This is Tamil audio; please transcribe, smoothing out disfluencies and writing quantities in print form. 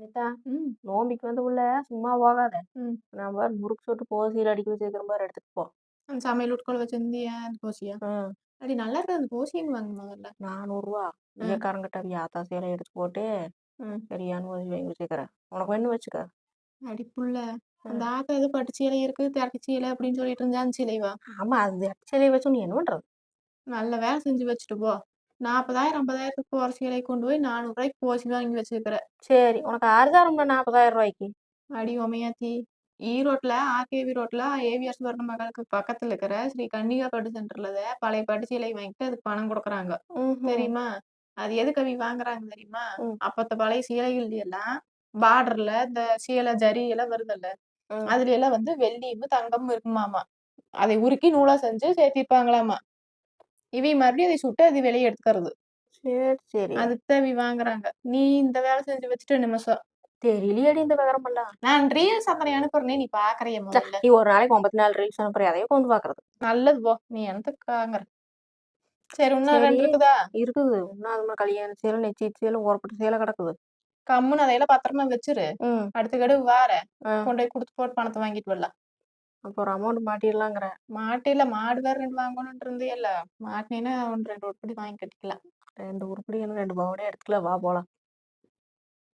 அனிதா, ம், நோம்பிக்கு வந்து உள்ள சும்மா போகாத. ம். நான் பாரு முறுக்கு சுட்டு போசையில அடிக்க வச்சிருக்கிற பாரு எடுத்துட்டு போ. அந்த சமையல் உட்கொள்ள வச்சிருந்தியா அந்த கோசியா? ம். அடி நல்லா இருக்கு அந்த கோசின்னு வாங்க முதல்ல. ரூ. 400 ம், ஈயக்காரங்கிட்ட அவிய ஆத்தா சேலை எடுத்து போட்டு ம். சரியான உதவி வாங்கி வச்சுக்கிறேன். உனக்கு வேணும் வச்சுக்க. அடி புள்ள. அந்த ம். ஆத்தா ஏதோ பட்டு சேலை இருக்கு, திரட்டு சேலை அப்படின்னு சொல்லிட்டு இருந்தா அந்த சேலைவா? ஆமா, அது சேலையை வச்சு நீ என்ன பண்றது? நல்ல வேலை செஞ்சு வச்சுட்டு போ. 40,000 50,000க்கு போற சேலைய கொண்டு போய் 400 கோசி வாங்கி வச்சிருக்கிற. சரி, உனக்கு ஆறுதாரம்ல 40,000. அடி உமையாத்தி. ஈரோட்ல ஆர்கேவி ரோட்ல ஏவிஆர் சுவர்ண மகாலுக்கு பக்கத்துல இருக்கிற ஸ்ரீ கன்னிகா பட்டு சென்டர்ல பழைய பட்டு சேலை வாங்கிட்டு அதுக்கு பணம் கொடுக்குறாங்க. ம்ஹும். தெரியுமா? அது எதுக்கு அவி வாங்குறாங்க தெரியுமா? ம். அப்பத்த பழைய சீலைகள் எல்லாம் பார்டர்ல இந்த சீலை ஜரி எல்லாம் வருதுல்ல. ம். அதுல எல்லாம் வந்து வெள்ளியும் தங்கமும் இருக்குமாமா. அதை உருக்கி நூலா செஞ்சு சேர்த்திருப்பாங்களாமா. இவி மறுபடியும் அதை சுட்டு அது வெளியே எடுத்துக்கிறது. சரி சரி. அதுக்கு தான் இவி வாங்குறாங்க. நீ இந்த வேலை செஞ்சு வச்சுட்டு நிமிஷம். தெரியலையடி இந்த விவரமெல்லாம். நான் ரீல்ஸ் அத்தனை அனுப்புறேனே நீ பாக்குறிய முதல்ல. நீ ஒரு நாளைக்கு 54 ரீல்ஸ் அனுப்புற, அதையே கொண்டு பாக்குறது. நல்லது போ. நீ என்னத்துக்கு வாங்குற? சரி இன்னும் சரி, 2 இருக்குதா? இருக்குது. இன்னும் அது மாதிரி கல்யாண சேலை, நிச்சய சேலை, ஓரப்பட்ட சேலை கிடக்குது. கம்முன்னு அதையெல்லாம் பத்திரமா வச்சிரு. ம். அடுத்த கடுவு வாரேன். ஆ. கொண்டு போய் குடுத்து போட்டு பணத்தை வாங்கிட்டு வரலாம். அப்போ ஒரு அமௌண்ட் மாட்டிடலாங்கிற. மாட்டில மாடு வேற 2 வாங்கணும்னு இருந்தியல்ல. மாட்டினீன்னா 1, 2 உருப்படி வாங்கி கட்டிக்கலாம். 2 உருப்படி 2 பவுனே எடுத்துக்கலாம், வா போலாம்.